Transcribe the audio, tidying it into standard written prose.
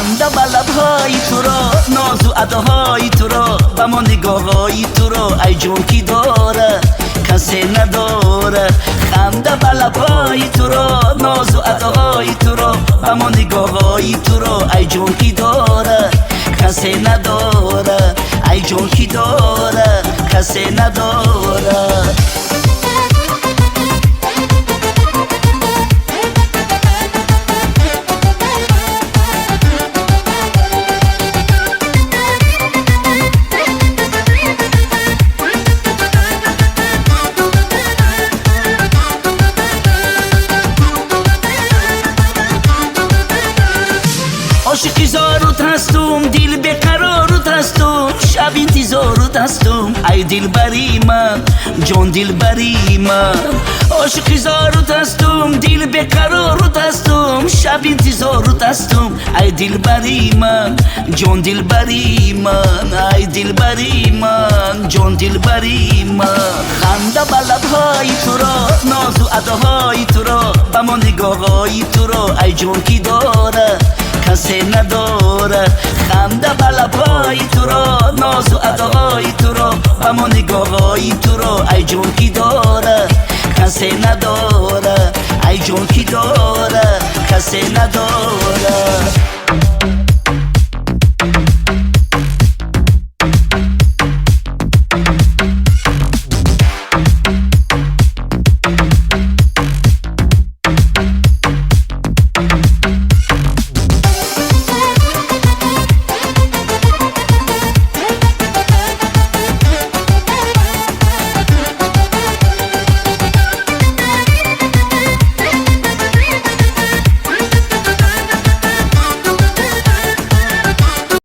خنده به لبهای تو را، ناز و اداهای تو را، به ما نگاههای تو را ای جون کی داره کسی نداره. خنده به لبهای تو را، ناز و اداهای تو را، به ما نگاههای تو را ای جون کی داره کسی نداره. ای جون کی داره کسی نداره. عاشقی زارت هستم، دل بقرارت هستم، شب انتظارت هستم ای دل بری من، جان دل بری من. عاشقی زارت هستم، دل بقرارت هستم، شب انتظارت هستم ای دل بری من، جان دل بری من. ای دل بری من، جان دل بری من. خنده به لبهای تو را، ناز و اداهای تو را، به ما نگاههای تو را ای جان کی داره کسی نداره. خنده به لبهای تو را، ناز و اداهای تو را، به ما نگاههای تو را ای جون کی داره کسی نداره. ای جون کی داره کسی نداره.